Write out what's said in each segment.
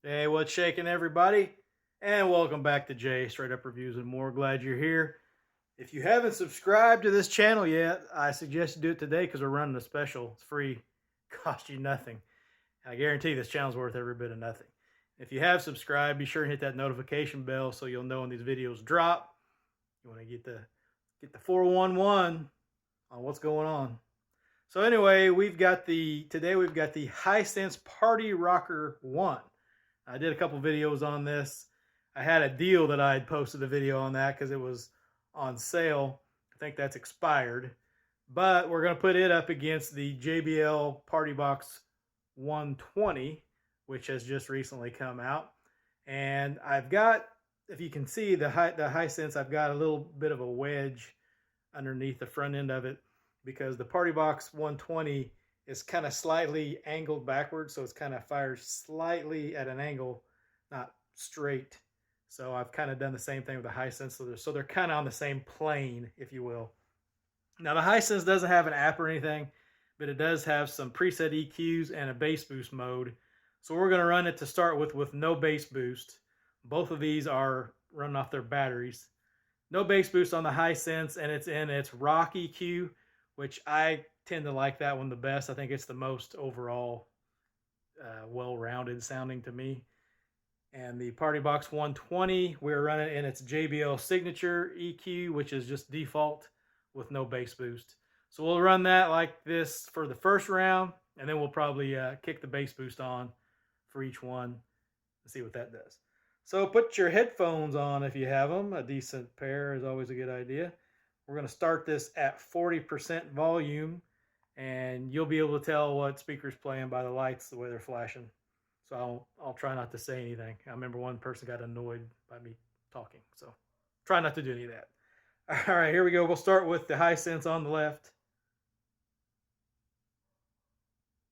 Hey, what's shaking, everybody? And welcome back to Jay Straight Up Reviews and More. Glad you're here. If you haven't subscribed to this channel yet, I suggest you do it today because we're running a special. It's free, cost you nothing. I guarantee this channel's worth every bit of nothing. If you have subscribed, be sure and hit that notification bell so you'll know when these videos drop. You want to get the 411 on what's going on. So anyway, today we've got the Hisense Party Rocker 1. I did a couple videos on this. I had a deal that I had posted a video on that because it was on sale. I think that's expired. But we're going to put it up against the JbL Partybox 120, which has just recently come out. And I've got, if you can see the Hisense, I've got a little bit of a wedge underneath the front end of it because the Partybox 120 is kind of slightly angled backwards, so it's kind of fires slightly at an angle, not straight. So I've kind of done the same thing with the Hisense, so they're kind of on the same plane, if you will. Now the Hisense doesn't have an app or anything, but it does have some preset EQs and a bass boost mode. So we're going to run it to start with no bass boost. Both of these are running off their batteries. No bass boost on the Hisense, and it's in its rock EQ, which I tend to like that one the best. I think it's the most overall well-rounded sounding to me. And the Partybox 120, we're running in its JbL signature EQ, which is just default with no bass boost. So we'll run that like this for the first round, and then we'll probably kick the bass boost on for each one and see what that does. So put your headphones on if you have them. A decent pair is always a good idea. We're going to start this at 40% volume, and you'll be able to tell what speaker's playing by the lights, the way they're flashing. So I'll try not to say anything. I remember one person got annoyed by me talking, so try not to do any of that. All right, here we go. We'll start with the Hisense on the left.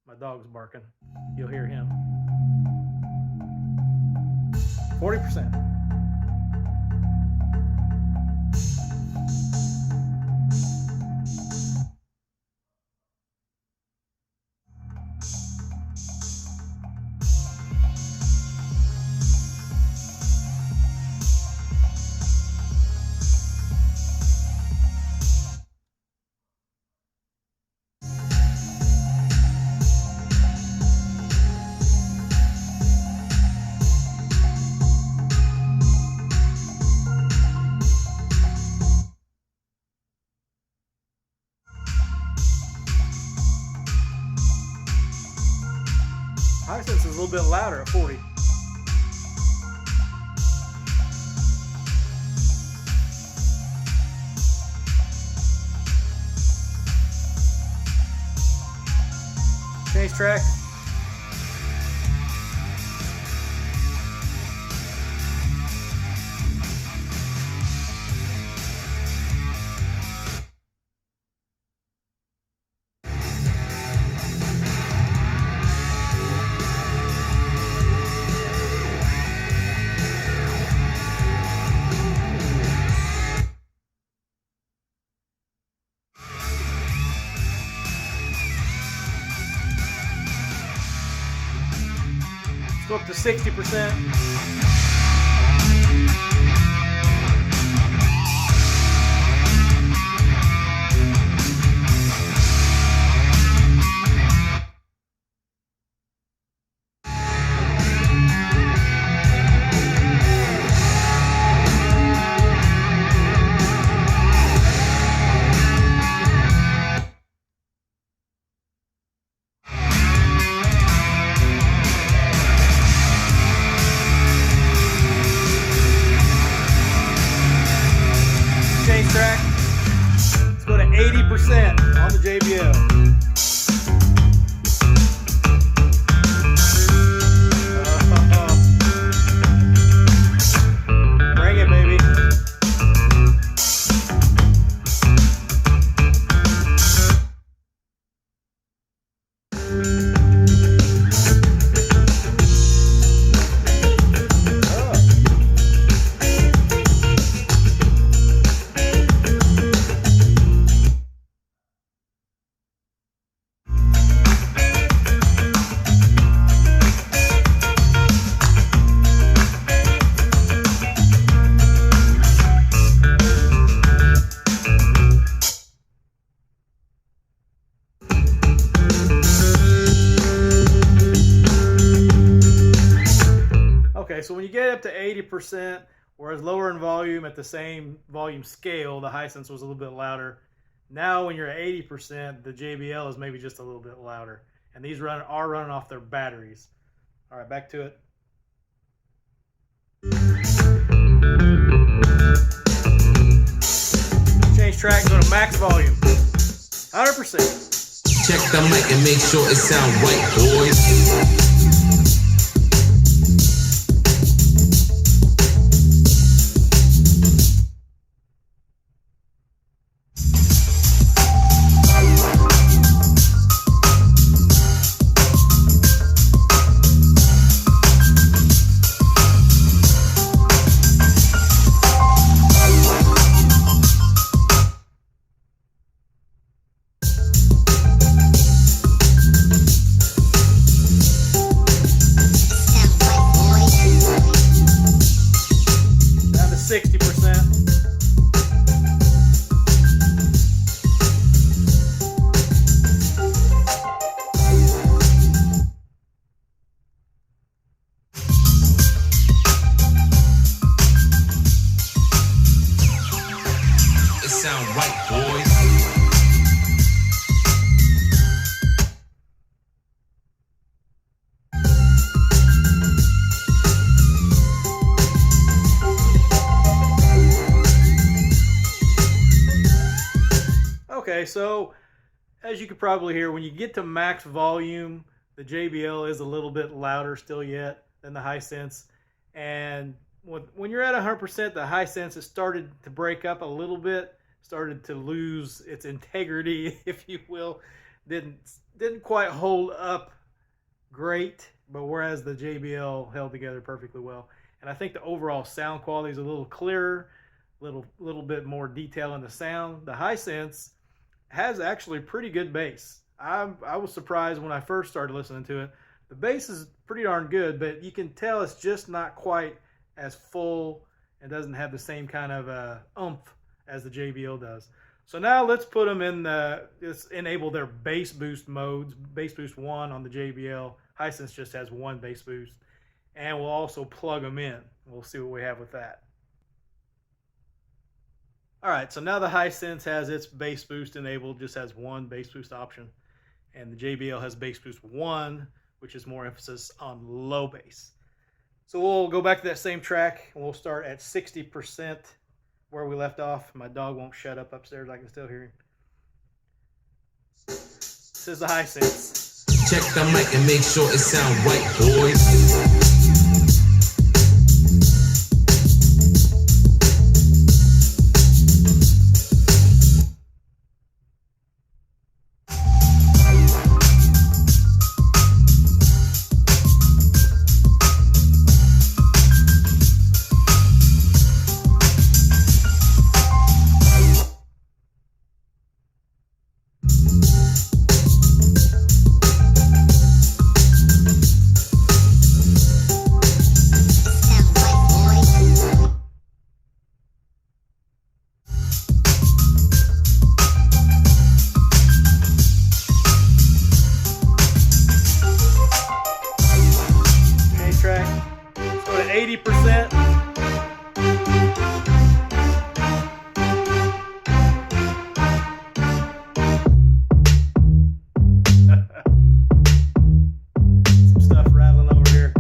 My dog's barking. You'll hear him. 40%. Hisense is a little bit louder at 40. Change track. Go up to 60%. get up to 80%, whereas lower in volume at the same volume scale, the Hisense was a little bit louder. Now when you're at 80%, the JbL is maybe just a little bit louder. And these are running off their batteries. All right, back to it. Change track, go to max volume. 100%. Check the mic and make sure it sound right, boys. Down to 60%. It sound right, boys. Okay, so as you could probably hear, when you get to max volume, the JbL is a little bit louder still yet than the Hisense. And when you're at 100%, the Hisense has started to break up a little bit, started to lose its integrity, if you will. Didn't quite hold up great, but whereas the JbL held together perfectly well. And I think the overall sound quality is a little clearer, little bit more detail in the sound. The Hisense has actually pretty good bass. I was surprised when I first started listening to it. The bass is pretty darn good, but you can tell it's just not quite as full and doesn't have the same kind of oomph as the JbL does. So now let's put them in let's enable their bass boost modes. Bass boost 1 on the JbL. Hisense just has 1 bass boost. And we'll also plug them in. We'll see what we have with that. All right, so now the Hisense has its bass boost enabled, just has 1 bass boost option. And the JbL has bass boost 1, which is more emphasis on low bass. So we'll go back to that same track, and we'll start at 60% where we left off. My dog won't shut up upstairs. I can still hear him. This is the Hisense. Check the mic and make sure it sound right, boys. Track. Go to 80%. Some stuff rattling over here.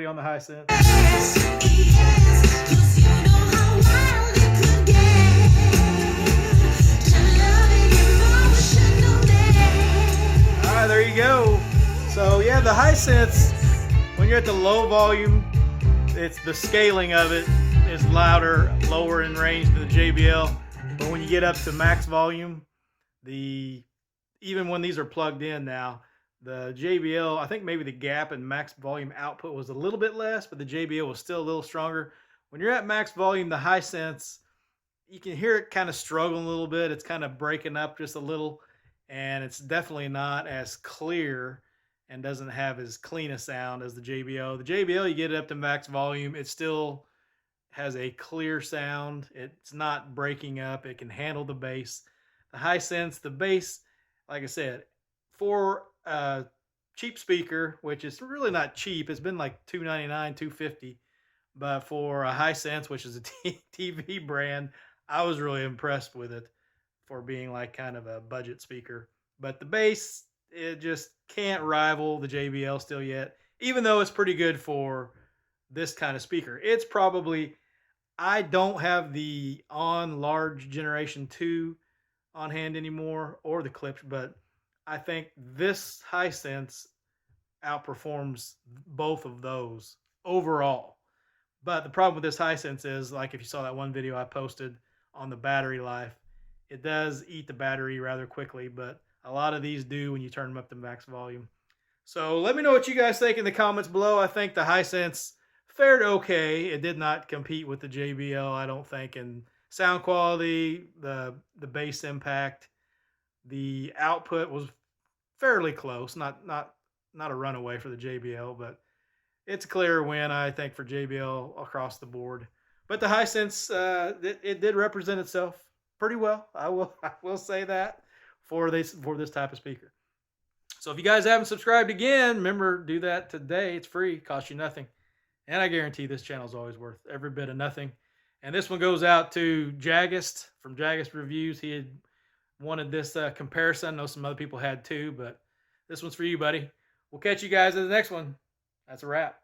quality on the Hisense. All right, there you go. So yeah, the Hisense, when you're at the low volume, it's the scaling of it is louder, lower in range than the JBL. But when you get up to max volume, even when these are plugged in now, the JBL, I think maybe the gap in max volume output was a little bit less, but the JBL was still a little stronger. When you're at max volume, the Hisense, you can hear it kind of struggling a little bit. It's kind of breaking up just a little, and it's definitely not as clear and doesn't have as clean a sound as the JBL. The JBL, you get it up to max volume, it still has a clear sound. It's not breaking up. It can handle the bass. The Hisense, the bass, like I said, for a cheap speaker, which is really not cheap, it's been like $299, $250, but for a Hisense, which is a TV brand, I was really impressed with it for being like kind of a budget speaker. But the bass, it just can't rival the JBL still yet, even though it's pretty good for this kind of speaker. It's probably, I don't have the On Large Generation 2 on hand anymore, or the Clips, but I think this Hisense outperforms both of those overall. But the problem with this Hisense is, like if you saw that one video I posted on the battery life, it does eat the battery rather quickly, but a lot of these do when you turn them up to max volume. So let me know what you guys think in the comments below. I think the Hisense fared okay. It did not compete with the JBL, I don't think, in sound quality, the bass impact. The output was fairly close, not a runaway for the JBL, but it's a clear win, I think, for JBL across the board. But the Hisense, it did represent itself pretty well. I will say that for this type of speaker. So if you guys haven't subscribed again, remember, do that today. It's free, costs you nothing. And I guarantee this channel is always worth every bit of nothing. And this one goes out to Jagist from Jagist Reviews. He had wanted this comparison. I know some other people had too, but this one's for you, buddy. We'll catch you guys in the next one. That's a wrap.